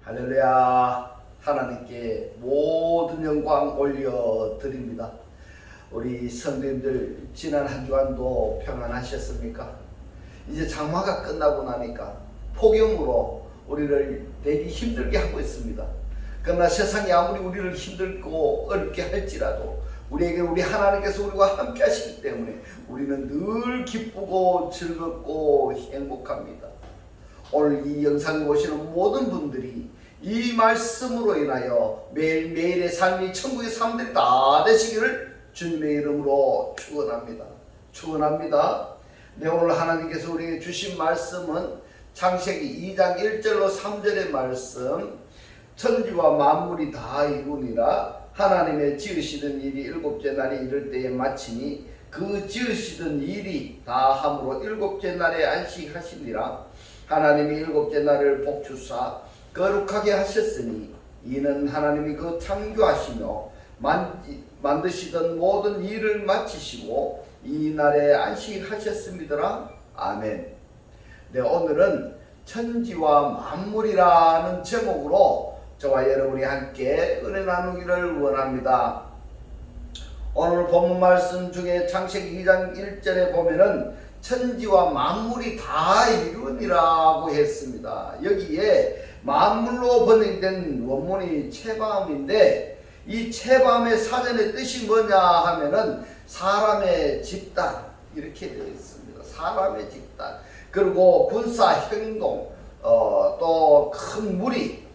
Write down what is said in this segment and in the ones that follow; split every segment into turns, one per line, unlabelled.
할렐루야. 하나님께 모든 영광 올려드립니다. 우리 성도님들 지난 한 주간도 평안하셨습니까? 이제 장마가 끝나고 나니까 폭염으로 우리를 되게 힘들게 하고 있습니다. 그러나 세상이 아무리 우리를 힘들고 어렵게 할지라도 우리에게 우리 하나님께서 우리와 함께 하시기 때문에 우리는 늘 기쁘고 즐겁고 행복합니다. 오늘 이 영상을 보시는 모든 분들이 이 말씀으로 인하여 매일매일의 삶이 천국의 삶들이 다 되시기를 주님의 이름으로 축원합니다. 네, 오늘 하나님께서 우리에게 주신 말씀은 창세기 2장 1절로 3절의 말씀, 천지와 만물이 다 이루니라 하나님의 지으시던 일이 일곱째 날에 이를 때에 마치니 그 지으시던 일이 다 함으로 일곱째 날에 안식하시니라. 하나님이 일곱째 날을 복주사 거룩하게 하셨으니 이는 하나님이 그 창조하시며 만드시던 모든 일을 마치시고 이 날에 안식하셨습니다라. 아멘. 네, 오늘은 천지와 만물이라는 제목으로 저와 여러분이 함께 은혜 나누기를 원합니다. 오늘 본문 말씀 중에 창세기 2장 1절에 보면은 천지와 만물이 다 이루니라고 했습니다. 여기에 만물로 번역된 원문이 체밤인데 이 체밤의 사전의 뜻이 뭐냐 하면은 사람의 집단 이렇게 되어 있습니다. 사람의 집단, 그리고 군사 행동, 또 큰 무리,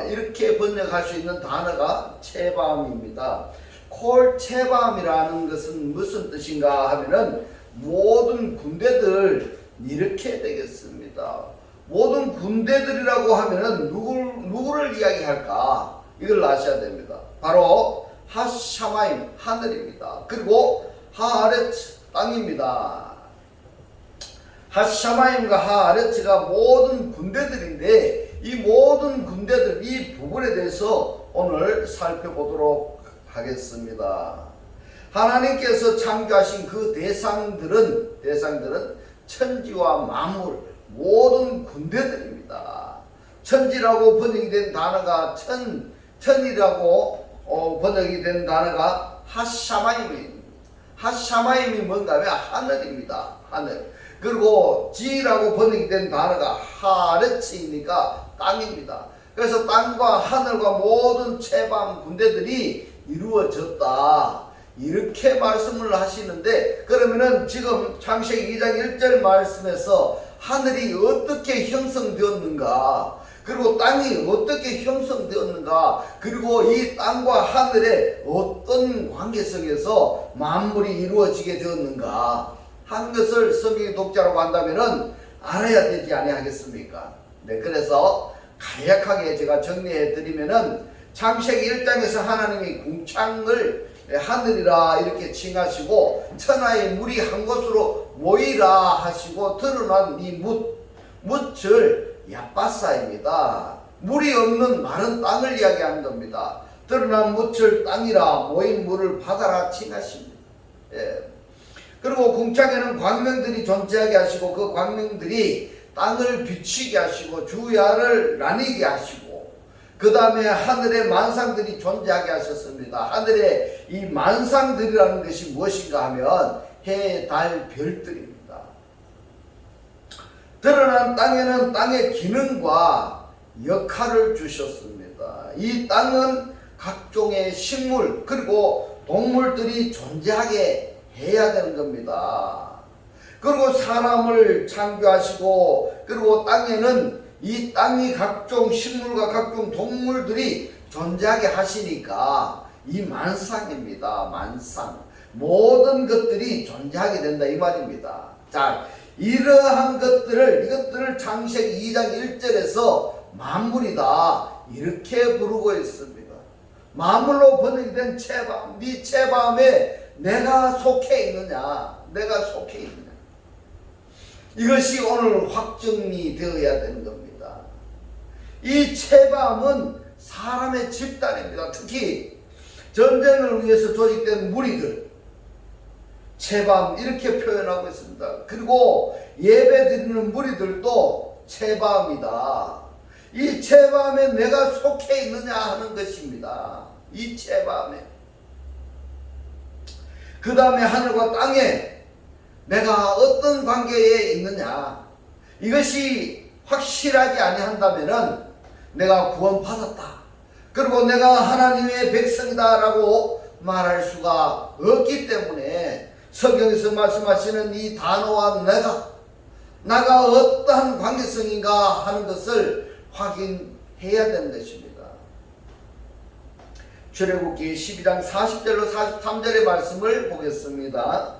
이렇게 번역할 수 있는 단어가 체밤입니다. 콜체밤이라는 것은 무슨 뜻인가 하면은 모든 군대들 이렇게 되겠습니다. 모든 군대들이라고 하면은 누구를 이야기할까? 이걸 아셔야 됩니다. 바로 하샤마임 하늘입니다. 그리고 하아레츠 땅입니다. 하샤마임과 하아레츠가 모든 군대들인데 이 모든 군대들 이 부분에 대해서 오늘 살펴보도록 하겠습니다. 하나님께서 창조하신 그 대상들은 천지와 만물 모든 군대들입니다. 천지라고 번역이 된 단어가 천이라고 번역이 된 단어가 하샤마임입니다. 하샤마임이 뭔가 하면 하늘입니다. 하늘. 그리고 지라고 번역이 된 단어가 하레츠이니까 땅입니다. 그래서 땅과 하늘과 모든 체밤 군대들이 이루어졌다, 이렇게 말씀을 하시는데, 그러면은 지금 창세기 2장 1절 말씀에서 하늘이 어떻게 형성되었는가, 그리고 땅이 어떻게 형성되었는가, 그리고 이 땅과 하늘의 어떤 관계성에서 만물이 이루어지게 되었는가 한 것을 성경의 독자라고 한다면은 알아야 되지 아니하겠습니까? 네, 그래서 간략하게 제가 정리해 드리면은 창세기 1장에서 하나님이 궁창을 하늘이라 이렇게 칭하시고 천하의 물이 한 곳으로 모이라 하시고 드러난 이 뭇을 야빠사입니다. 물이 없는 마른 땅을 이야기하는 겁니다. 드러난 뭇을 땅이라 모인 물을 바다라 칭하십니다. 예. 그리고 궁창에는 광명들이 존재하게 하시고 그 광명들이 땅을 비추게 하시고 주야를 나뉘게 하시고 그 다음에 하늘의 만상들이 존재하게 하셨습니다. 하늘의 이 만상들이라는 것이 무엇인가 하면 해, 달, 별들입니다. 드러난 땅에는 땅의 기능과 역할을 주셨습니다. 이 땅은 각종의 식물 그리고 동물들이 존재하게 해야 되는 겁니다. 그리고 사람을 창조하시고 그리고 땅에는 이 땅이 각종 식물과 각종 동물들이 존재하게 하시니까 이 만상입니다. 만상. 모든 것들이 존재하게 된다 이 말입니다. 자, 이러한 이것들을 창세기 2장 1절에서 만물이다 이렇게 부르고 있습니다. 만물로 번역이 된 체밤, 네 체밤에 내가 속해 있느냐, 내가 속해 있느냐, 이것이 오늘 확정이 되어야 되는 겁니다. 이 체밤은 사람의 집단입니다. 특히 전쟁을 위해서 조직된 무리들, 체밤 이렇게 표현하고 있습니다. 그리고 예배 드리는 무리들도 체밤이다. 이 체밤에 내가 속해 있느냐 하는 것입니다. 이 체밤에. 그 다음에 하늘과 땅에 내가 어떤 관계에 있느냐, 이것이 확실하지 아니한다면은 내가 구원받았다, 그리고 내가 하나님의 백성이다 라고 말할 수가 없기 때문에 성경에서 말씀하시는 이 단어와 나가 어떠한 관계성인가 하는 것을 확인해야 되는 것입니다. 출애굽기 12장 40절로 43절의 말씀을 보겠습니다.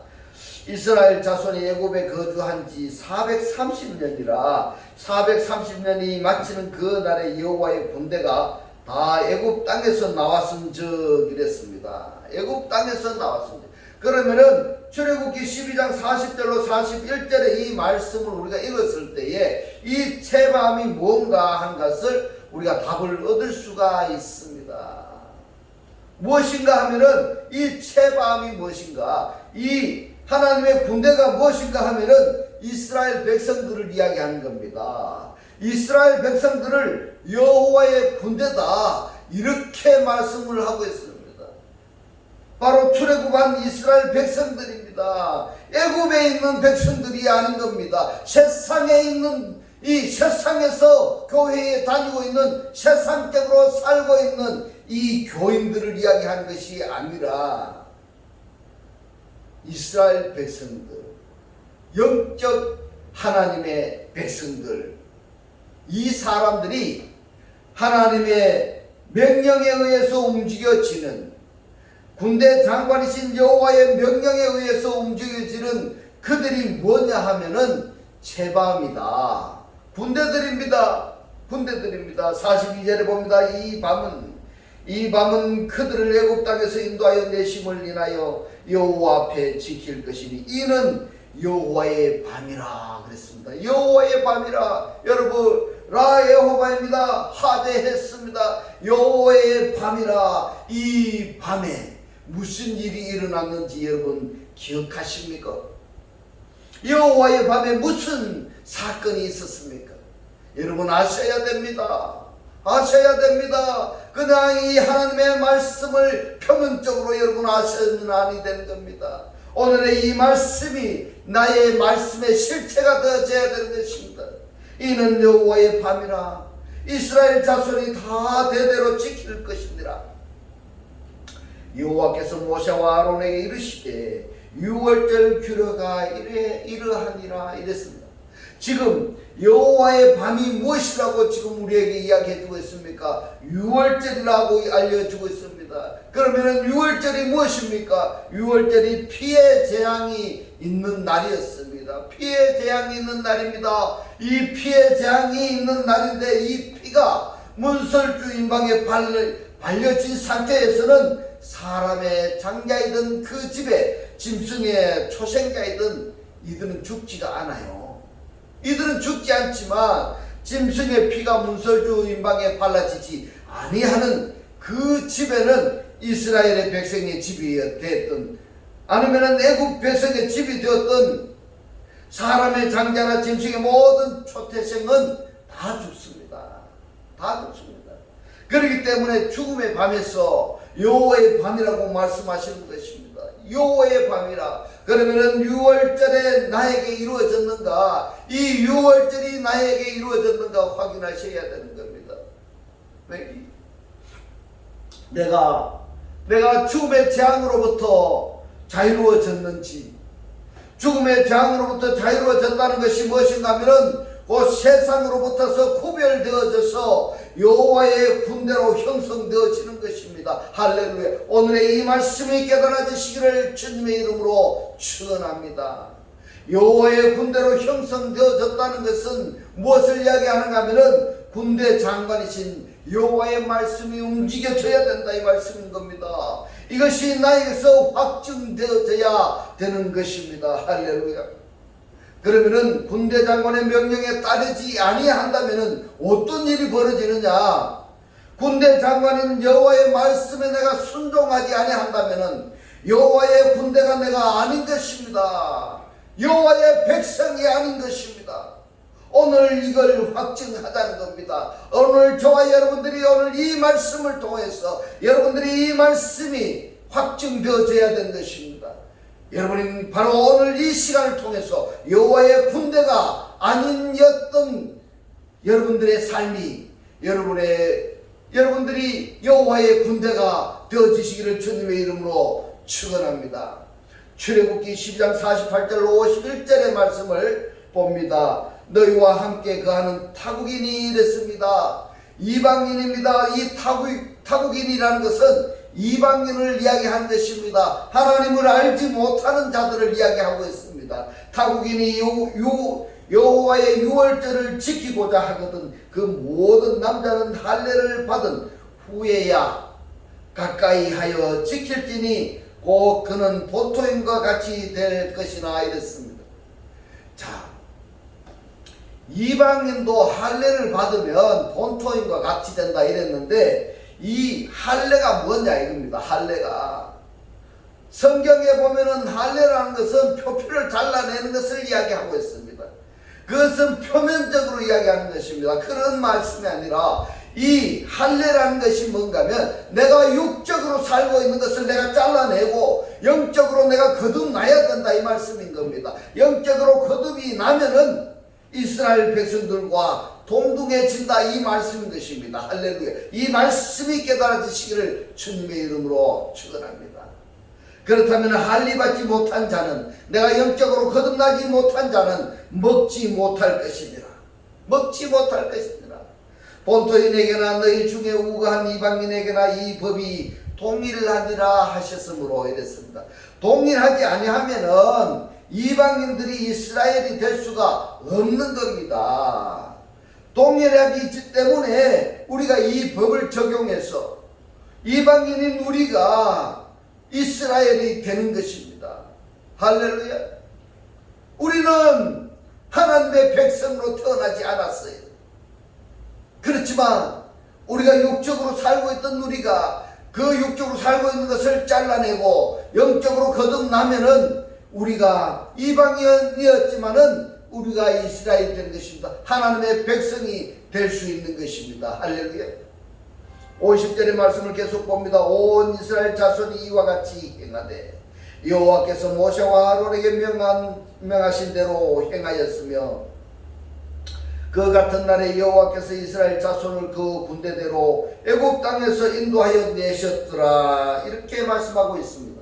이스라엘 자손이 애굽에 거주한 지 430년이라 430년이 마치는 그 날에 여호와의 군대가 다 애굽 땅에서 나왔은즉 이랬습니다. 애굽 땅에서 나왔습니다. 그러면은 출애굽기 12장 40절로 41절의 이 말씀을 우리가 읽었을 때에 이 체밤이 뭔가 한 것을 우리가 답을 얻을 수가 있습니다. 무엇인가 하면은 이 체밤이 무엇인가, 이 하나님의 군대가 무엇인가 하면은 이스라엘 백성들을 이야기하는 겁니다. 이스라엘 백성들을 여호와의 군대다, 이렇게 말씀을 하고 있습니다. 바로 출애굽한 이스라엘 백성들입니다. 애굽에 있는 백성들이 아닌 겁니다. 세상에 있는, 이 세상에서 교회에 다니고 있는, 세상적으로 살고 있는 이 교인들을 이야기하는 것이 아니라 이스라엘 백성들, 영적 하나님의 백성들, 이 사람들이 하나님의 명령에 의해서 움직여지는, 군대 장관이신 여호와의 명령에 의해서 움직여지는 그들이 뭐냐 하면은 체밤이다, 군대들입니다. 군대들입니다. 42절에 봅니다. 이 밤은 그들을 애굽 땅에서 인도하여 내심을 인하여 여호와 앞에 지킬 것이니 이는 여호와의 밤이라 그랬습니다. 여호와의 밤이라. 여러분, 라 여호와입니다. 하대했습니다. 여호와의 밤이라. 이 밤에 무슨 일이 일어났는지 여러분 기억하십니까? 여호와의 밤에 무슨 사건이 있었습니까? 여러분 아셔야 됩니다. 아셔야 됩니다. 그냥 이 하나님의 말씀을 표면적으로 여러분 아셔야만 아니 되는 겁니다. 오늘의 이 말씀이 나의 말씀의 실체가 되어져야 되는 것입니다. 이는 여호와의 밤이라. 이스라엘 자손이 다 대대로 지킬 것이니라. 여호와께서 모세와 아론에게 이르시되 유월절 규례가 이러하니라 이랬습니다. 지금 여호와의 밤이 무엇이라고 지금 우리에게 이야기해주고 있습니까? 유월절이라고 알려주고 있습니다. 그러면은 유월절이 무엇입니까? 유월절이 피의 재앙이 있는 날이었습니다. 피의 재앙이 있는 날입니다. 이 피의 재앙이 있는 날인데 이 피가 문설주 임방에 발려진 상태에서는 사람의 장자이든 그 집에 짐승의 초생자이든 이들은 죽지가 않아요. 이들은 죽지 않지만 짐승의 피가 문설주 임방에 발라지지 아니하는 그 집에는 이스라엘의 백성의 집이 됐든 아니면 애굽 백성의 집이 되었든 사람의 장자나 짐승의 모든 초태생은 다 죽습니다. 다 죽습니다. 그렇기 때문에 죽음의 밤에서 여호와의 밤이라고 말씀하시는 것입니다. 여호와의 밤이라. 그러면은 유월절에 나에게 이루어졌는가, 이 유월절이 나에게 이루어졌는가 확인하셔야 되는 겁니다. 왜? 내가 죽음의 재앙으로부터 자유로워졌는지, 죽음의 재앙으로부터 자유로워졌다는 것이 무엇인가 하면은 그 세상으로부터서 구별되어져서 여호와의 군대로 형성되어지는 것입니다. 할렐루야. 오늘의 이 말씀이 깨달아지시기를 주님의 이름으로 축원합니다. 여호와의 군대로 형성되어졌다는 것은 무엇을 이야기하는가 하면은 군대 장관이신 여호와의 말씀이 움직여져야 된다 이 말씀인 겁니다. 이것이 나에게서 확증되어져야 되는 것입니다. 할렐루야. 그러면은 군대 장관의 명령에 따르지 아니한다면은 어떤 일이 벌어지느냐? 군대 장관인 여호와의 말씀에 내가 순종하지 아니한다면은 여호와의 군대가 내가 아닌 것입니다. 여호와의 백성이 아닌 것입니다. 오늘 이걸 확증하자는 겁니다. 오늘 저와 여러분들이 오늘 이 말씀을 통해서 여러분들이 이 말씀이 확증되어져야 되는 것입니다. 여러분은 바로 오늘 이 시간을 통해서 여호와의 군대가 아닌였던 여러분들의 삶이 여러분들이 여호와의 군대가 되어지시기를 주님의 이름으로 축원합니다. 출애굽기 12장 48절로 51절의 말씀을 봅니다. 너희와 함께 거하는 타국인이 이랬습니다. 이방인입니다. 이 타국인이라는 것은 이방인을 이야기하는 것입니다. 하나님을 알지 못하는 자들을 이야기하고 있습니다. 타국인이 여호와의 유월절을 지키고자 하거든 그 모든 남자는 할례를 받은 후에야 가까이 하여 지킬지니 곧 그는 본토인과 같이 될 것이나 이랬습니다. 자, 이방인도 할례를 받으면 본토인과 같이 된다 이랬는데 이 할례가 뭐냐 이겁니다. 할례가 성경에 보면은 할례라는 것은 표피를 잘라내는 것을 이야기하고 있습니다. 그것은 표면적으로 이야기하는 것입니다. 그런 말씀이 아니라 이 할례라는 것이 뭔가 하면 내가 육적으로 살고 있는 것을 내가 잘라내고 영적으로 내가 거듭나야 된다 이 말씀인 겁니다. 영적으로 거듭이 나면은 이스라엘 백성들과 동등해진다 이 말씀인 것입니다. 할렐루야. 이 말씀이 깨달아지시기를 주님의 이름으로 축원합니다. 그렇다면 할례받지 못한 자는 내가 영적으로 거듭나지 못한 자는 먹지 못할 것이니라. 먹지 못할 것이니라. 본토인에게나 너희 중에 우거한 이방인에게나 이 법이 동일하니라 하셨으므로 이랬습니다. 동일하지 아니하면은 이방인들이 이스라엘이 될 수가 없는 겁니다. 동일하기 때문에 우리가 이 법을 적용해서 이방인인 우리가 이스라엘이 되는 것입니다. 할렐루야. 우리는 하나님의 백성으로 태어나지 않았어요. 그렇지만 우리가 육적으로 살고 있던 우리가 그 육적으로 살고 있는 것을 잘라내고 영적으로 거듭나면은 우리가 이방인이었지만은 우리가 이스라엘이 된 것입니다. 하나님의 백성이 될 수 있는 것입니다. 할렐루야. 50절의 말씀을 계속 봅니다. 온 이스라엘 자손이 이와 같이 행하되 여호와께서 모세와 아론에게 명하신 대로 행하였으며 그 같은 날에 여호와께서 이스라엘 자손을 그 군대대로 애굽 땅에서 인도하여 내셨더라. 이렇게 말씀하고 있습니다.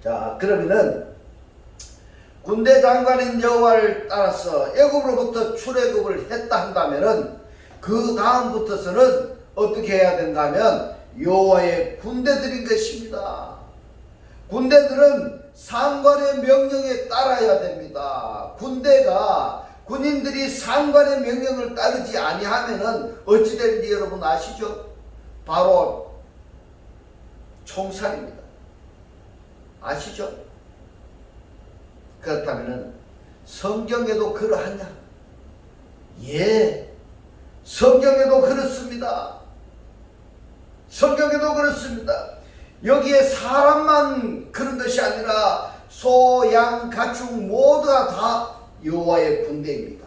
자, 그러면은 군대 장관인 여호와를 따라서 애굽으로부터 출애굽을 했다 한다면은 그 다음부터서는 어떻게 해야 된가 하면 여호와의 군대들인 것입니다. 군대들은 상관의 명령에 따라야 됩니다. 군인들이 상관의 명령을 따르지 아니하면은 어찌 되는지 여러분 아시죠? 바로 총살입니다. 아시죠? 그렇다면은 성경에도 그러하냐? 예, 성경에도 그렇습니다. 성경에도 그렇습니다. 여기에 사람만 그런 것이 아니라 소, 양, 가축 모두가 다 여호와의 군대입니다.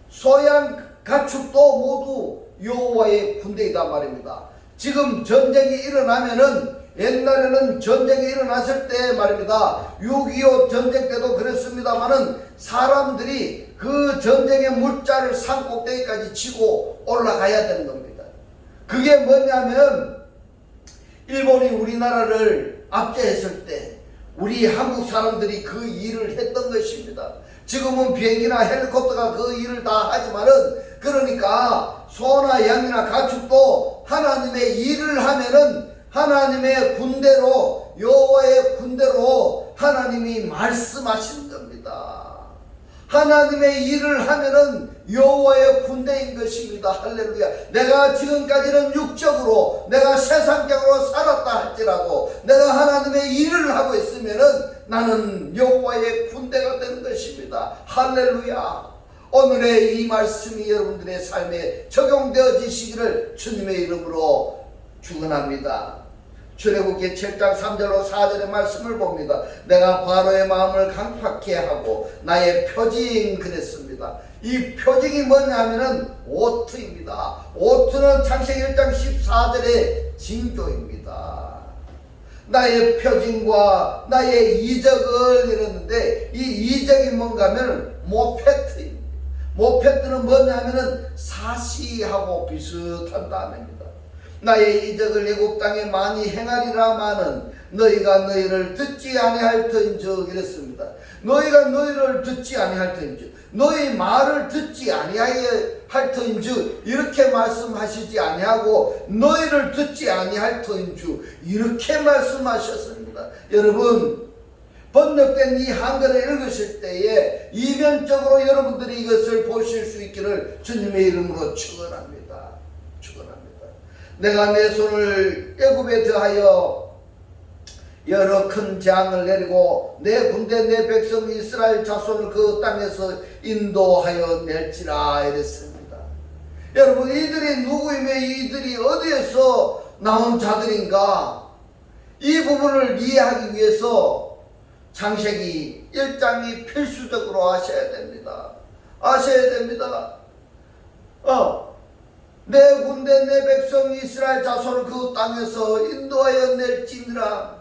소, 양, 가축도 모두 여호와의 군대이다 말입니다. 지금 전쟁이 일어나면은 옛날에는 전쟁이 일어났을 때 말입니다. 6.25 전쟁 때도 그랬습니다만은 사람들이 그 전쟁의 물자를 산 꼭대기까지 치고 올라가야 되는 겁니다. 그게 뭐냐면 일본이 우리나라를 압제했을 때 우리 한국 사람들이 그 일을 했던 것입니다. 지금은 비행기나 헬리콥터가 그 일을 다 하지만은 그러니까 소나 양이나 가축도 하나님의 일을 하면은 하나님의 군대로 여호와의 군대로 하나님이 말씀하시는 겁니다. 하나님의 일을 하면은 여호와의 군대인 것입니다. 할렐루야. 내가 지금까지는 육적으로 내가 세상적으로 살았다 할지라도 내가 하나님의 일을 하고 있으면은 나는 여호와의 군대가 되는 것입니다. 할렐루야. 오늘의 이 말씀이 여러분들의 삶에 적용되어지시기를 주님의 이름으로 축원합니다. 출애굽기 7장 3절로 4절의 말씀을 봅니다. 내가 바로의 마음을 강팍케 하고 나의 표징 그랬습니다. 이 표징이 뭐냐면은 오트입니다. 오트는 창세기 1장 14절의 징조입니다. 나의 표징과 나의 이적을 이랬는데, 이 이적이 뭔가 하면 모페트입니다. 모페트는 뭐냐면은 사시하고 비슷한 단어입니다. 나의 이적을 애굽 땅에 많이 행하리라마는 너희가 너희를 듣지 아니할 터인즉 이랬습니다. 너희가 너희를 듣지 아니할 터인즉, 너희 말을 듣지 아니할 터인즉 이렇게 말씀하시지 아니하고 너희를 듣지 아니할 터인즉 이렇게 말씀하셨습니다. 여러분, 번역된 이 한글을 읽으실 때에 이면적으로 여러분들이 이것을 보실 수 있기를 주님의 이름으로 축원합니다. 축원합니다. 내가 내 손을 애굽에 더하여 여러 큰 재앙을 내리고 내 군대 내 백성 이스라엘 자손을 그 땅에서 인도하여 낼지라 이랬습니다. 여러분, 이들이 누구이며 이들이 어디에서 나온 자들인가, 이 부분을 이해하기 위해서 창세기 1장이 필수적으로 아셔야 됩니다. 아셔야 됩니다. 내 군대 내 백성 이스라엘 자손을 그 땅에서 인도하여 낼지니라.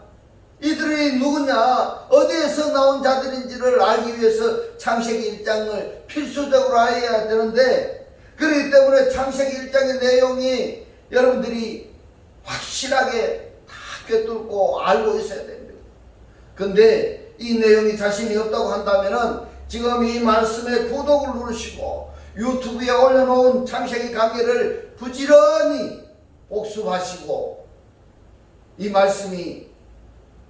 이들이 누구냐, 어디에서 나온 자들인지를 알기 위해서 창세기 1장을 필수적으로 해야 되는데, 그렇기 때문에 창세기 1장의 내용이 여러분들이 확실하게 다 꿰뚫고 알고 있어야 됩니다. 근데 이 내용이 자신이 없다고 한다면은 지금 이 말씀에 구독을 누르시고 유튜브에 올려놓은 창세기 강의를 부지런히 복습하시고 이 말씀이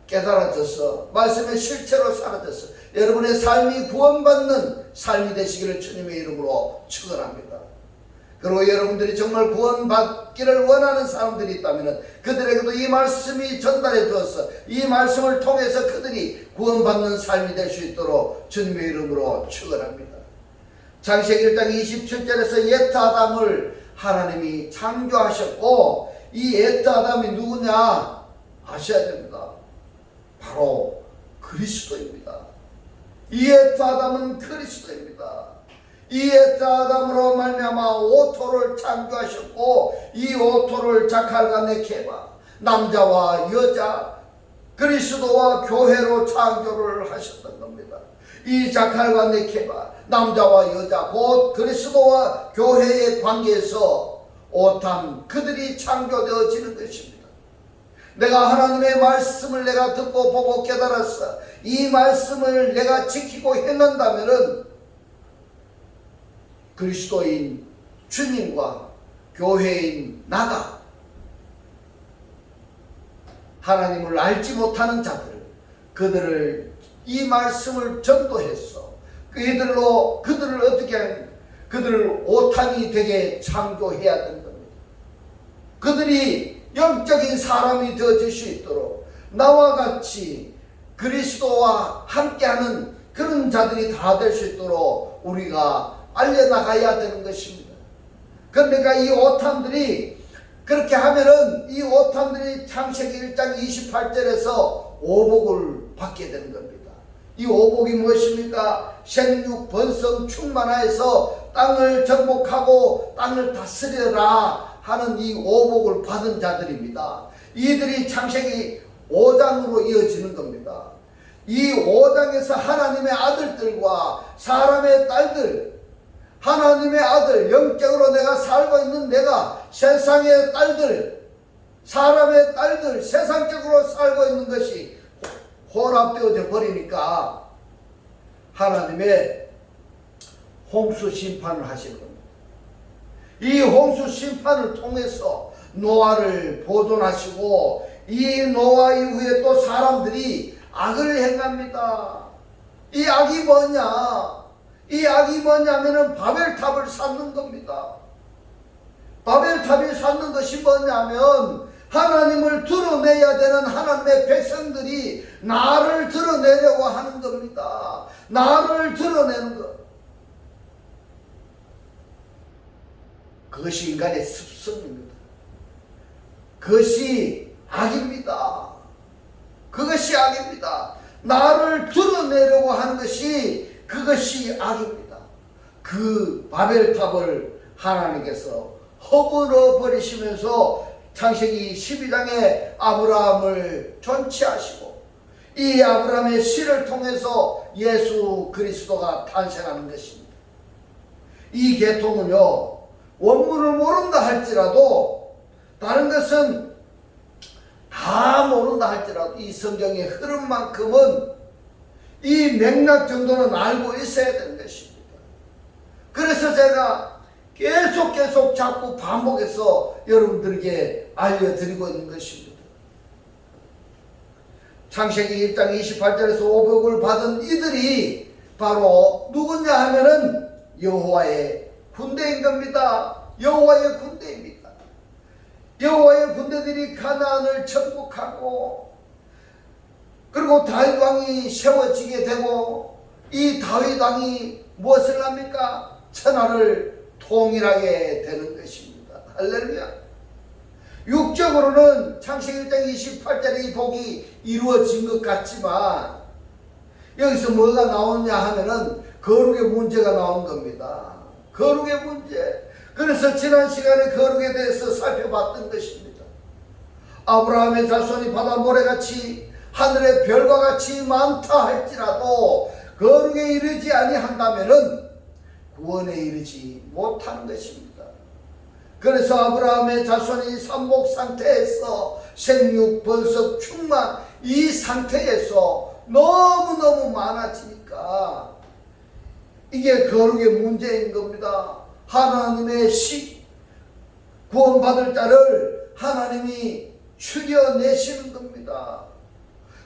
깨달아져서 말씀의 실체로 사라져서 여러분의 삶이 구원받는 삶이 되시기를 주님의 이름으로 축원합니다. 그리고 여러분들이 정말 구원받기를 원하는 사람들이 있다면 그들에게도 이 말씀이 전달해 주어서 이 말씀을 통해서 그들이 구원받는 삶이 될 수 있도록 주님의 이름으로 축원합니다. 창세기 1장 27절에서 옛 아담을 하나님이 창조하셨고, 이 옛 아담이 누구냐 아셔야 됩니다. 바로 그리스도입니다. 이 옛 아담은 그리스도입니다. 이 옛 아담으로 말미암아 오토를 창조하셨고, 이 오토를 자칼과 네케바, 남자와 여자, 그리스도와 교회로 창조를 하셨던 겁니다. 이 자칼과 네케바, 남자와 여자, 곧 그리스도와 교회의 관계에서 오탐, 그들이 창조되어지는 것입니다. 내가 하나님의 말씀을 내가 듣고 보고 깨달았어. 이 말씀을 내가 지키고 행한다면은 그리스도인 주님과 교회인 나가 하나님을 알지 못하는 자들, 그들을 이 말씀을 전도했어. 그들을 어떻게 그들을 오탄이 되게 창조해야 되는 겁니다. 그들이 영적인 사람이 되어질 수 있도록 나와 같이 그리스도와 함께하는 그런 자들이 다 될 수 있도록 우리가 알려나가야 되는 것입니다. 그러니까 이 오탐들이 그렇게 하면은 이 오탐들이 창세기 1장 28절에서 오복을 받게 되는 겁니다. 이 오복이 무엇입니까? 생육 번성 충만하여서 땅을 정복하고 땅을 다스려라 하는 이 오복을 받은 자들입니다. 이들이 창세기 5장으로 이어지는 겁니다. 이 5장에서 하나님의 아들들과 사람의 딸들, 하나님의 아들, 영적으로 내가 살고 있는 내가 세상의 딸들, 사람의 딸들, 세상적으로 살고 있는 것이 혼합되어져 버리니까 하나님의 홍수 심판을 하시는 겁니다. 이 홍수 심판을 통해서 노아를 보존하시고, 이 노아 이후에 또 사람들이 악을 행합니다. 이 악이 뭐냐? 이 악이 뭐냐면은 바벨탑을 쌓는 겁니다. 바벨탑이 쌓는 것이 뭐냐면 하나님을 드러내야 되는 하나님의 백성들이 나를 드러내려고 하는 겁니다. 나를 드러내는 것. 그것이 인간의 습성입니다. 그것이 악입니다. 그것이 악입니다. 나를 드러내려고 하는 그것이 악입니다. 그 바벨탑을 하나님께서 허물어 버리시면서 창세기 12장에 아브라함을 존치하시고 이 아브라함의 씨를 통해서 예수 그리스도가 탄생하는 것입니다. 이 계통은요, 원문을 모른다 할지라도, 다른 것은 다 모른다 할지라도 이 성경의 흐름만큼은 이 맥락 정도는 알고 있어야 되는 것입니다. 그래서 제가 계속 자꾸 반복해서 여러분들에게 알려드리고 있는 것입니다. 창세기 1장 28절에서 오복을 받은 이들이 바로 누구냐 하면은 여호와의 군대인 겁니다. 여호와의 군대입니다. 여호와의 군대들이 가나안을 정복하고 그리고 다윗 왕이 세워지게 되고 이 다윗 왕이 무엇을 합니까? 천하를 통일하게 되는 것입니다. 할렐루야. 육적으로는 창세기 1장 28절의 이 복이 이루어진 것 같지만 여기서 뭐가 나오냐 하면은 거룩의 문제가 나온 겁니다. 거룩의 문제. 그래서 지난 시간에 거룩에 대해서 살펴봤던 것입니다. 아브라함의 자손이 바다 모래같이 하늘의 별과 같이 많다 할지라도 거룩에 이르지 아니한다면은 구원에 이르지 못하는 것입니다. 그래서 아브라함의 자손이 삼복 상태에서 생육, 번성, 충만 이 상태에서 너무너무 많아지니까 이게 거룩의 문제인 겁니다. 하나님의 구원받을 자를 하나님이 추려내시는 겁니다.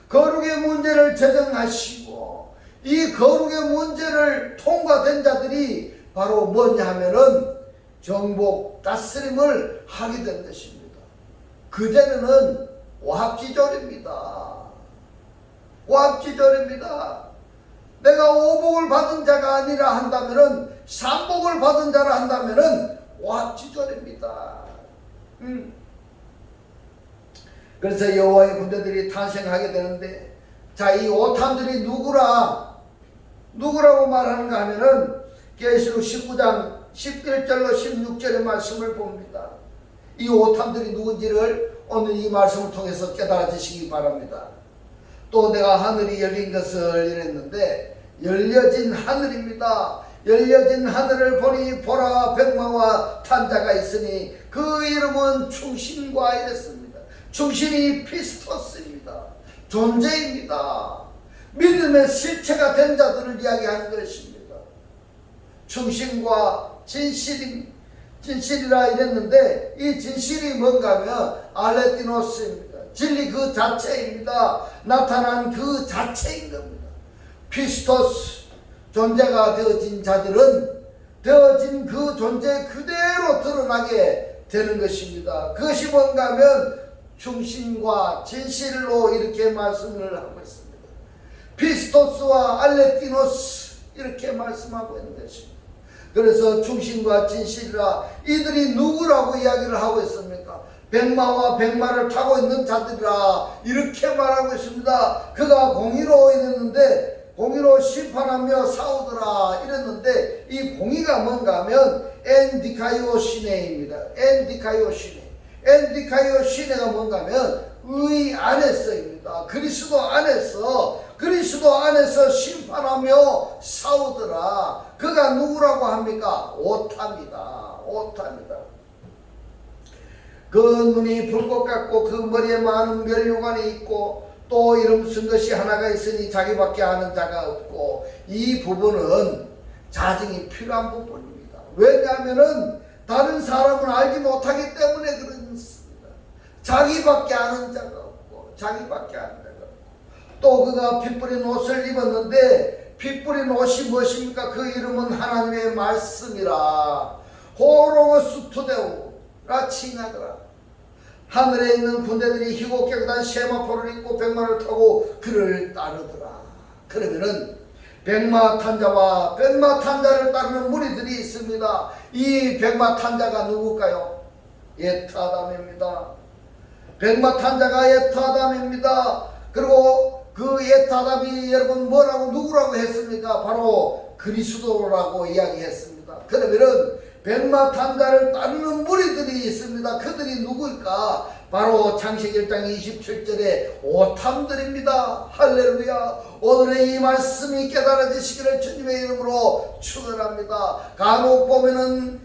거룩의 문제를 제정하시고 이 거룩의 문제를 통과된 자들이 바로 뭐냐 하면은 정복, 다스림을 하게 된 것입니다. 그전에는 오합지졸입니다. 오합지졸입니다. 내가 오복을 받은 자가 아니라 한다면은 삼복을 받은 자라 한다면은 오합지졸입니다. 그래서 여호와의 군대들이 탄생하게 되는데, 자, 이 오탐들이 누구라고 말하는가 하면은 계시록 19장 11절로 16절의 말씀을 봅니다. 이 오탐들이 누군지를 오늘 이 말씀을 통해서 깨달아지시기 바랍니다. 또 내가 하늘이 열린 것을 이랬는데 열려진 하늘입니다. 열려진 하늘을 보니 보라 백마와 탄자가 있으니 그 이름은 충신과 이랬습니다. 충신이 피스토스입니다. 존재입니다. 믿음의 실체가 된 자들을 이야기하는 것입니다. 충신과 진실이라 이랬는데 이 진실이 뭔가 하면 알레티노스입니다. 진리 그 자체입니다. 나타난 그 자체인 겁니다. 피스토스, 존재가 되어진 자들은 되어진 그 존재 그대로 드러나게 되는 것입니다. 그것이 뭔가 하면 충신과 진실로 이렇게 말씀을 하고 있습니다. 피스토스와 알레티노스 이렇게 말씀하고 있는 것입니다. 그래서 충신과 진실이라 이들이 누구라고 이야기를 하고 있습니까? 백마와 백마를 타고 있는 자들이라 이렇게 말하고 있습니다. 그가 공의로 이랬는데 공의로 심판하며 싸우더라 이랬는데 이 공의가 뭔가 하면 엔디카이오 시네입니다. 엔디카이오 시네. 엔디카이오 시네가 뭔가 하면 의 안에서입니다. 그리스도 안에서 심판하며 싸우더라. 그가 누구라고 합니까? 오타입니다. 오타입니다. 그 눈이 불꽃 같고 그 머리에 많은 멸류관이 있고 또 이름 쓴 것이 하나가 있으니 자기밖에 아는 자가 없고 이 부분은 자증이 필요한 부분입니다. 왜냐하면은 다른 사람은 알지 못하기 때문에 그렇습니다. 자기밖에 아는 자가 없고 자기밖에 아는 자가 없고 또 그가 피 뿌린 옷을 입었는데 피 뿌린 옷이 무엇입니까? 그 이름은 하나님의 말씀이라 호로고스 투데오라 칭하더라. 하늘에 있는 군대들이 희고 깨끗한 세마포를 입고 백마를 타고 그를 따르더라. 그러면은 백마 탄자와 백마 탄자를 따르는 무리들이 있습니다. 이 백마 탄자가 누굴까요? 예타담입니다. 백마탄자가 에타담입니다. 그리고 그 에타담이 여러분 뭐라고 누구라고 했습니까? 바로 그리스도라고 이야기했습니다. 그러면은 백마탄자를 따르는 무리들이 있습니다. 그들이 누구일까? 바로 창세기 1장 27절에 오탐들입니다. 할렐루야. 오늘의 이 말씀이 깨달아지시기를 주님의 이름으로 축원합니다. 간혹 보면은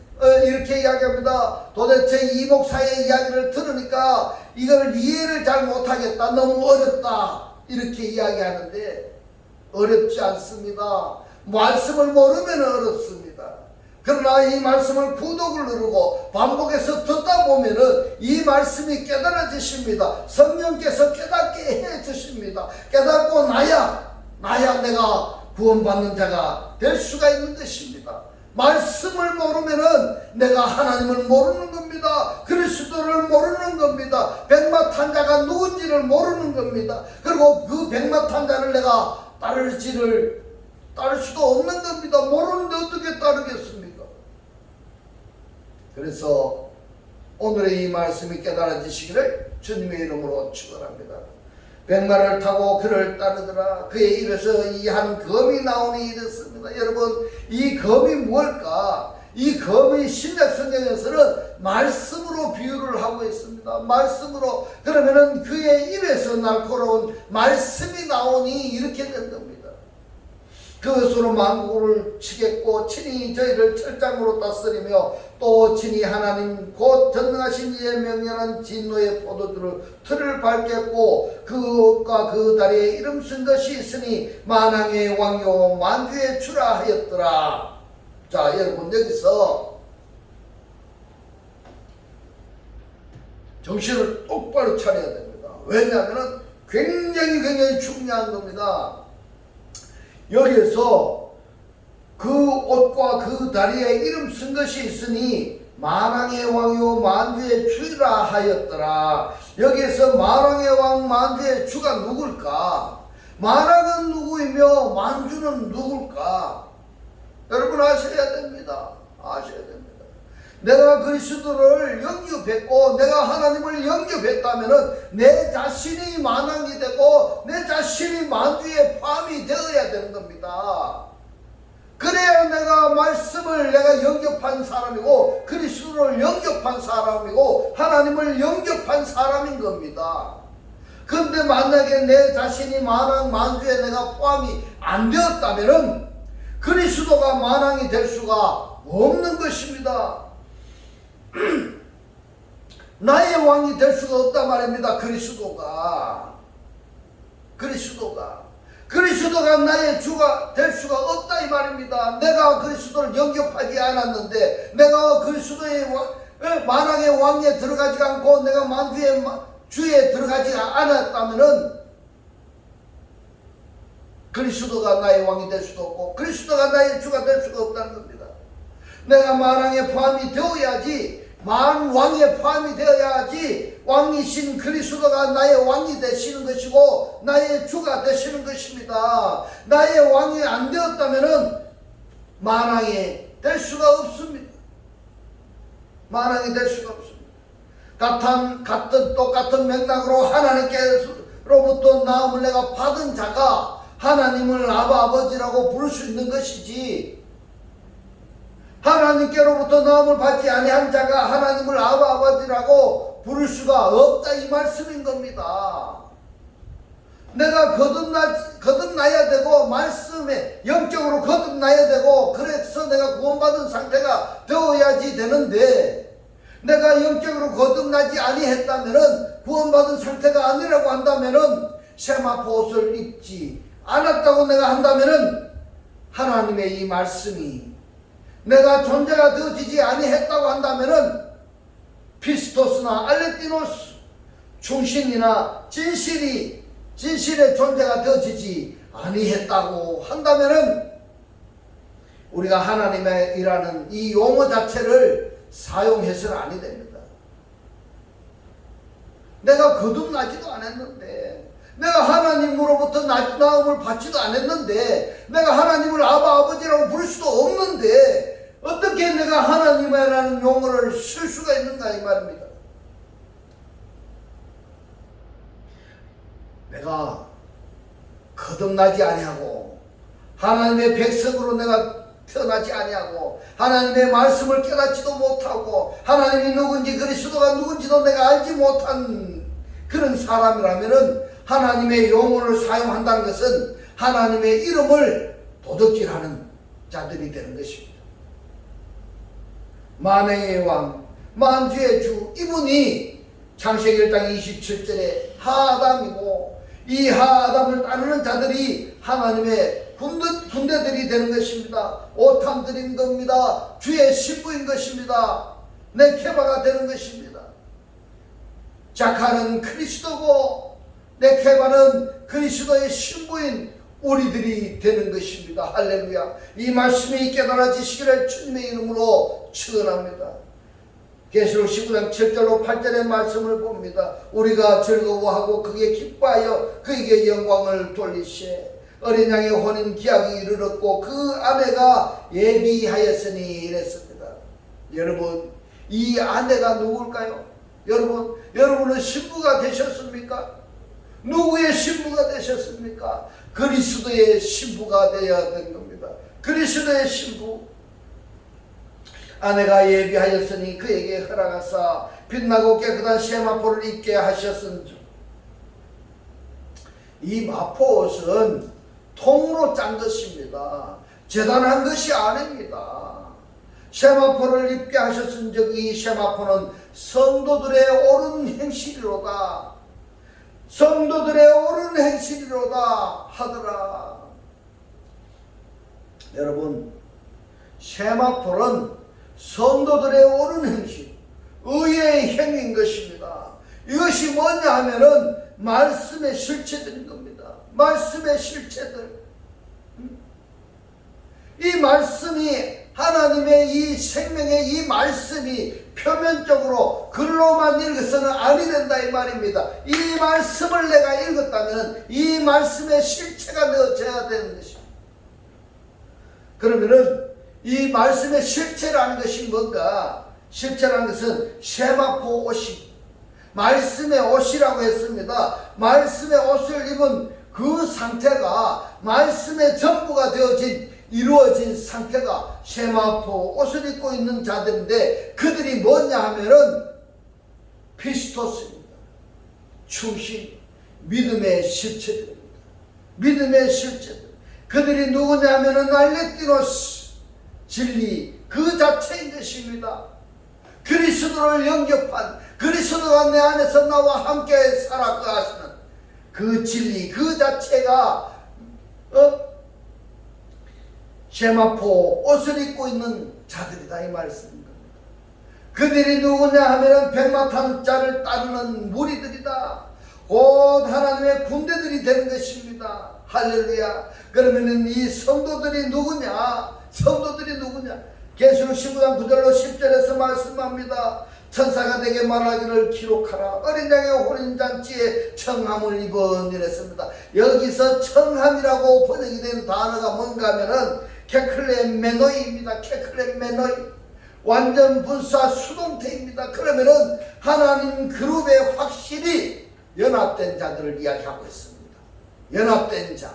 이렇게 이야기합니다. 도대체 이 목사의 이야기를 들으니까 이걸 이해를 잘 못하겠다. 너무 어렵다. 이렇게 이야기하는데 어렵지 않습니다. 말씀을 모르면 어렵습니다. 그러나 이 말씀을 구독을 누르고 반복해서 듣다 보면은 이 말씀이 깨달아지십니다. 성령께서 깨닫게 해 주십니다. 깨닫고 나야 내가 구원받는 자가 될 수가 있는 것입니다. 말씀을 모르면은 내가 하나님을 모르는 겁니다. 그리스도를 모르는 겁니다. 백마탄자가 누군지를 모르는 겁니다. 그리고 그 백마탄자를 내가 따를 수도 없는 겁니다. 모르는데 어떻게 따르겠습니까? 그래서 오늘의 이 말씀이 깨달아지시기를 주님의 이름으로 축원합니다. 백마를 타고 그를 따르더라. 그의 입에서 이 한 검이 나오니 이랬습니다. 여러분, 이 검이 뭘까? 이 검이 신약 성경에서는 말씀으로 비유를 하고 있습니다. 말씀으로. 그러면은 그의 입에서 날카로운 말씀이 나오니 이렇게 된 겁니다. 그것으로 만국을 치겠고 친히 저희를 철장으로 다스리며 또 친히 하나님 곧 전능하신 이의 명령한 진노의 포도주를 틀을 밟겠고 그것과 그 다리에 이름 쓴 것이 있으니 만왕의 왕요 만주의 주라 하였더라. 자, 여러분, 여기서 정신을 똑바로 차려야 됩니다. 왜냐하면 굉장히 중요한 겁니다. 여기에서 그 옷과 그 다리에 이름 쓴 것이 있으니 만왕의 왕이요 만주의 주라 하였더라. 여기에서 만왕의 왕 만주의 주가 누굴까? 만왕은 누구이며 만주는 누굴까? 여러분 아셔야 됩니다. 아셔야 됩니다. 내가 그리스도를 영접했고 내가 하나님을 영접했다면 내 자신이 만왕이 되고 내 자신이 만주의 포함이 되어야 되는 겁니다. 그래야 내가 말씀을 내가 영접한 사람이고 그리스도를 영접한 사람이고 하나님을 영접한 사람인 겁니다. 그런데 만약에 내 자신이 만왕 만주에 내가 포함이 안 되었다면 그리스도가 만왕이 될 수가 없는 것입니다. 나의 왕이 될 수가 없단 말입니다. 그리스도가 나의 주가 될 수가 없다 이 말입니다. 내가 그리스도를 영접하지 않았는데 내가 그리스도의 만왕의 왕에 들어가지 않고 내가 만주의 주에 들어가지 않았다면은 그리스도가 나의 왕이 될 수도 없고 그리스도가 나의 주가 될 수가 없다는 겁니다. 내가 만왕에 포함이 되어야지, 만왕에 포함이 되어야지 왕이신 그리스도가 나의 왕이 되시는 것이고 나의 주가 되시는 것입니다. 나의 왕이 안 되었다면 만왕이 될 수가 없습니다. 만왕이 될 수가 없습니다. 같은 똑같은 맥락으로 하나님께로부터 나음을 내가 받은 자가 하나님을 아버지라고 부를 수 있는 것이지, 하나님께로부터 나음을 받지 아니한 자가 하나님을 아버지라고 부를 수가 없다 이 말씀인 겁니다. 내가 거듭나야 되고 말씀에 영적으로 거듭나야 되고 그래서 내가 구원받은 상태가 되어야지 되는데 내가 영적으로 거듭나지 아니했다면은 구원받은 상태가 아니라고 한다면은 세마포 옷을 입지 않았다고 내가 한다면은 하나님의 이 말씀이 내가 존재가 되어지지 아니했다고 한다면은 피스토스나 알레티노스 충신이나 진실의 존재가 되어지지 아니했다고 한다면은 우리가 하나님의 이라는 이 용어 자체를 사용해서는 아니 됩니다. 내가 거듭나지도 않았는데, 내가 하나님으로부터 나음을 받지도 않았는데, 내가 하나님을 아버지라고 부를 수도 없는데 어떻게 내가 하나님이라는 용어를 쓸 수가 있는가 이 말입니다. 내가 거듭나지 아니하고 하나님의 백성으로 내가 태어나지 아니하고 하나님의 말씀을 깨닫지도 못하고 하나님이 누군지 그리스도가 누군지도 내가 알지 못한 그런 사람이라면은 하나님의 영혼을 사용한다는 것은 하나님의 이름을 도둑질하는 자들이 되는 것입니다. 만왕의 왕, 만주의 주, 이분이 창세기 1장 27절에 하아담이고 이 하아담을 따르는 자들이 하나님의 군대들이 되는 것입니다. 오탐 드린 겁니다. 주의 신부인 것입니다. 네케바가 되는 것입니다. 자카는 그리스도고 네케바는 그리스도의 신부인 우리들이 되는 것입니다. 할렐루야. 이 말씀이 깨달아지시기를 주님의 이름으로 축원합니다. 계시록 19장 7절로 8절의 말씀을 봅니다. 우리가 즐거워하고 크게 기뻐하여 그에게 영광을 돌리시에 어린 양의 혼인 기약이 이르렀고 그 아내가 예비하였으니 이랬습니다. 여러분, 이 아내가 누굴까요? 여러분은 신부가 되셨습니까? 누구의 신부가 되셨습니까? 그리스도의 신부가 되어야 된 겁니다. 그리스도의 신부. 아내가 예비하였으니 그에게 허락하사 빛나고 깨끗한 세마포를 입게 하셨은즉. 이 마포옷은 통으로 짠 것입니다. 재단한 것이 아닙니다. 세마포를 입게 하셨은즉 이 세마포는 성도들의 옳은 행실이로다. 성도들의 옳은 행실이로다 하더라. 여러분, 세마포는 성도들의 옳은 행실, 의의 행인 것입니다. 이것이 뭐냐 하면은 말씀의 실체들인 겁니다. 말씀의 실체들. 이 말씀이 하나님의 이 생명의 이 말씀이 표면적으로 글로만 읽어서는 아니 된다 이 말입니다. 이 말씀을 내가 읽었다면 이 말씀의 실체가 되어져야 되는 것입니다. 그러면은 이 말씀의 실체라는 것이 뭔가? 실체라는 것은 세마포 옷이 말씀의 옷이라고 했습니다. 말씀의 옷을 입은 그 상태가 말씀의 전부가 이루어진 상태가 세마포 옷을 입고 있는 자들인데 그들이 뭐냐 하면은 피스토스입니다. 충신, 믿음의 실체들입니다. 믿음의 실체들. 그들이 누구냐 하면은 알레띠노스, 진리 그 자체인 것입니다. 그리스도를 영접한 그리스도가 내 안에서 나와 함께 살아 하시는 그 진리 그 자체가 세마포 옷을 입고 있는 자들이다 이 말씀입니다. 그들이 누구냐 하면은 백마탄 자를 따르는 무리들이다. 곧 하나님의 군대들이 되는 것입니다. 할렐루야. 그러면은 이 성도들이 누구냐? 계시록 19장 9절로 10절에서 말씀합니다. 천사가 내게 말하기를 기록하라. 어린 양의 혼인잔치에 청함을 입은 이랬습니다. 여기서 청함이라고 번역이 된 단어가 뭔가 하면은 케클레메노이입니다. 케클레메노이. 완전 분사 수동태입니다. 그러면은 하나님 그룹에 확실히 연합된 자들을 이야기하고 있습니다. 연합된 자.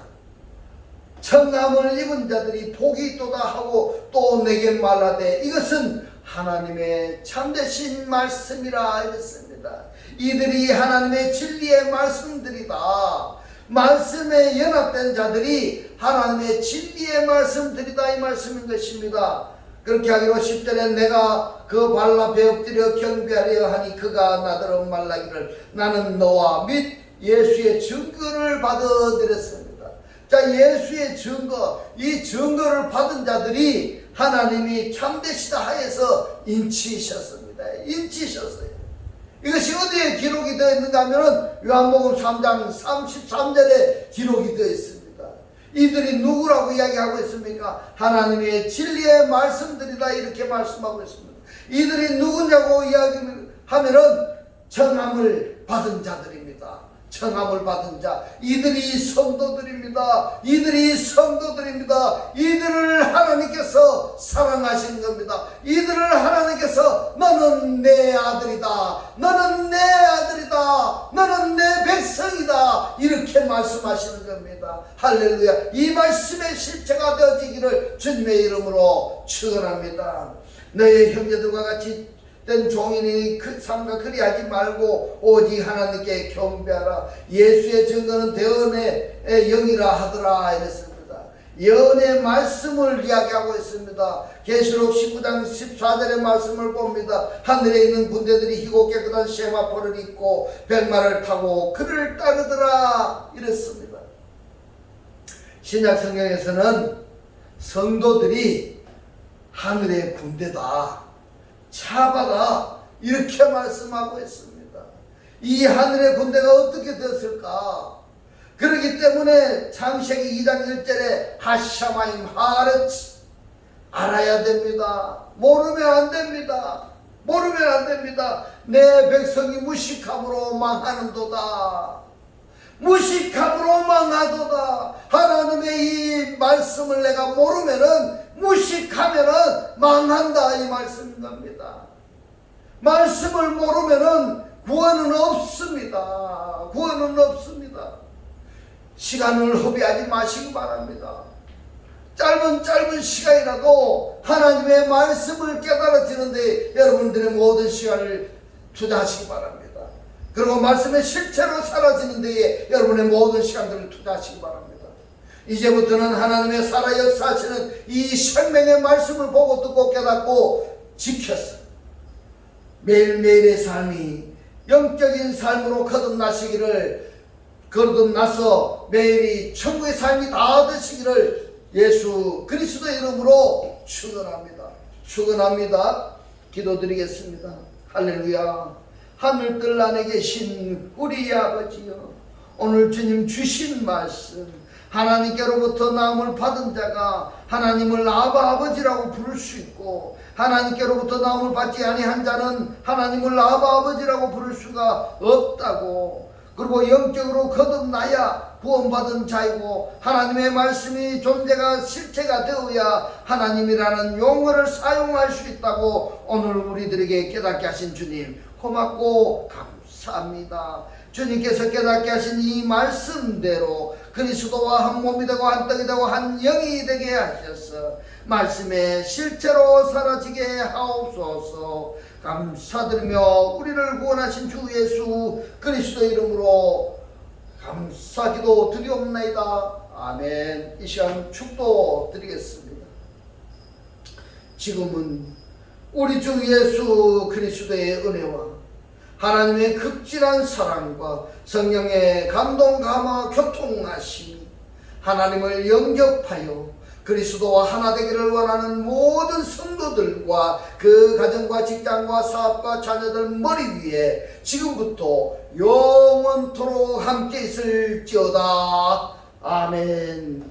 청함을 입은 자들이 복이 있도다 하고 또 내게 말하되 이것은 하나님의 참되신 말씀이라 이랬습니다. 이들이 하나님의 진리의 말씀들이다. 말씀에 연합된 자들이 하나님의 진리의 말씀들이다 이 말씀인 것입니다. 그렇게 하기로 10절에 내가 그 발 앞에 엎드려 경배하려 하니 그가 나더러 말하기를 나는 너와 및 예수의 증거를 받아들였습니다. 자, 예수의 증거, 이 증거를 받은 자들이 하나님이 참되시다 하여서 인치셨습니다. 인치셨어요. 이것이 어디에 기록이 되어 있는가 하면은 요한복음 3장 33절에 기록이 되어 있습니다. 이들이 누구라고 이야기하고 있습니까? 하나님의 진리의 말씀들이다 이렇게 말씀하고 있습니다. 이들이 누구냐고 이야기하면은 청함을 받은 자들입니다. 청함을 받은 자, 이들이 성도들입니다. 이들이 성도들입니다. 이들을 하나님께서 사랑하신 겁니다. 이들을 하나님께서 너는 내 아들이다, 너는 내 아들이다, 너는 내 백성이다, 이렇게 말씀하시는 겁니다. 할렐루야. 이 말씀의 실체가 되어지기를 주님의 이름으로 축원합니다. 너의 형제들과 같이 된 종인이 그 삶과 그리하지 말고 오직 하나님께 경배하라. 예수의 증거는 대언의 영이라 하더라 이랬습니다. 예언의 말씀을 이야기하고 있습니다. 계시록 19장 14절의 말씀을 봅니다. 하늘에 있는 군대들이 희고 깨끗한 세마포를 입고 백마를 타고 그를 따르더라 이랬습니다. 신약 성경에서는 성도들이 하늘의 군대다, 차바다, 이렇게 말씀하고 있습니다. 이 하늘의 군대가 어떻게 되었을까? 그렇기 때문에 창세기 2장 1절에 하샤마임 하르츠 알아야 됩니다. 모르면 안 됩니다. 모르면 안 됩니다. 내 백성이 무식함으로 망하는도다. 무식함으로 망하도다. 하나님의 이 말씀을 내가 모르면은, 무식하면은 망한다 이 말씀인 겁니다. 말씀을 모르면은 구원은 없습니다. 구원은 없습니다. 시간을 허비하지 마시기 바랍니다. 짧은 시간이라도 하나님의 말씀을 깨달아지는데 여러분들의 모든 시간을 투자하시기 바랍니다. 그리고 말씀의 실체로 사라지는 데에 여러분의 모든 시간들을 투자하시기 바랍니다. 이제부터는 하나님의 살아 역사하시는 이 생명의 말씀을 보고 듣고 깨닫고 지켜서 매일매일의 삶이 영적인 삶으로 거듭나서 매일이 천국의 삶이 다 되시기를 예수 그리스도의 이름으로 축원합니다. 축원합니다. 기도드리겠습니다. 할렐루야. 하늘들 안에 계신 우리 아버지여, 오늘 주님 주신 말씀, 하나님께로부터 나음을 받은 자가 하나님을 아버지라고 부를 수 있고, 하나님께로부터 나음을 받지 아니한 자는 하나님을 아버지라고 부를 수가 없다고, 그리고 영적으로 거듭나야 구원받은 자이고, 하나님의 말씀이 존재가 실체가 되어야 하나님이라는 용어를 사용할 수 있다고 오늘 우리들에게 깨닫게 하신 주님 고맙고 감사합니다. 주님께서 깨닫게 하신 이 말씀대로 그리스도와 한 몸이 되고 한 떡이 되고 한 영이 되게 하셔서 말씀의 실체로 사라지게 하옵소서. 감사드리며 우리를 구원하신 주 예수 그리스도 이름으로 감사기도 드리옵나이다. 아멘. 이 시간 축도 드리겠습니다. 지금은 우리 주 예수 그리스도의 은혜와 하나님의 극진한 사랑과 성령의 감동 감화 교통하심이 하나님을 영접하여 그리스도와 하나 되기를 원하는 모든 성도들과 그 가정과 직장과 사업과 자녀들 머리 위에 지금부터 영원토록 함께 있을지어다. 아멘.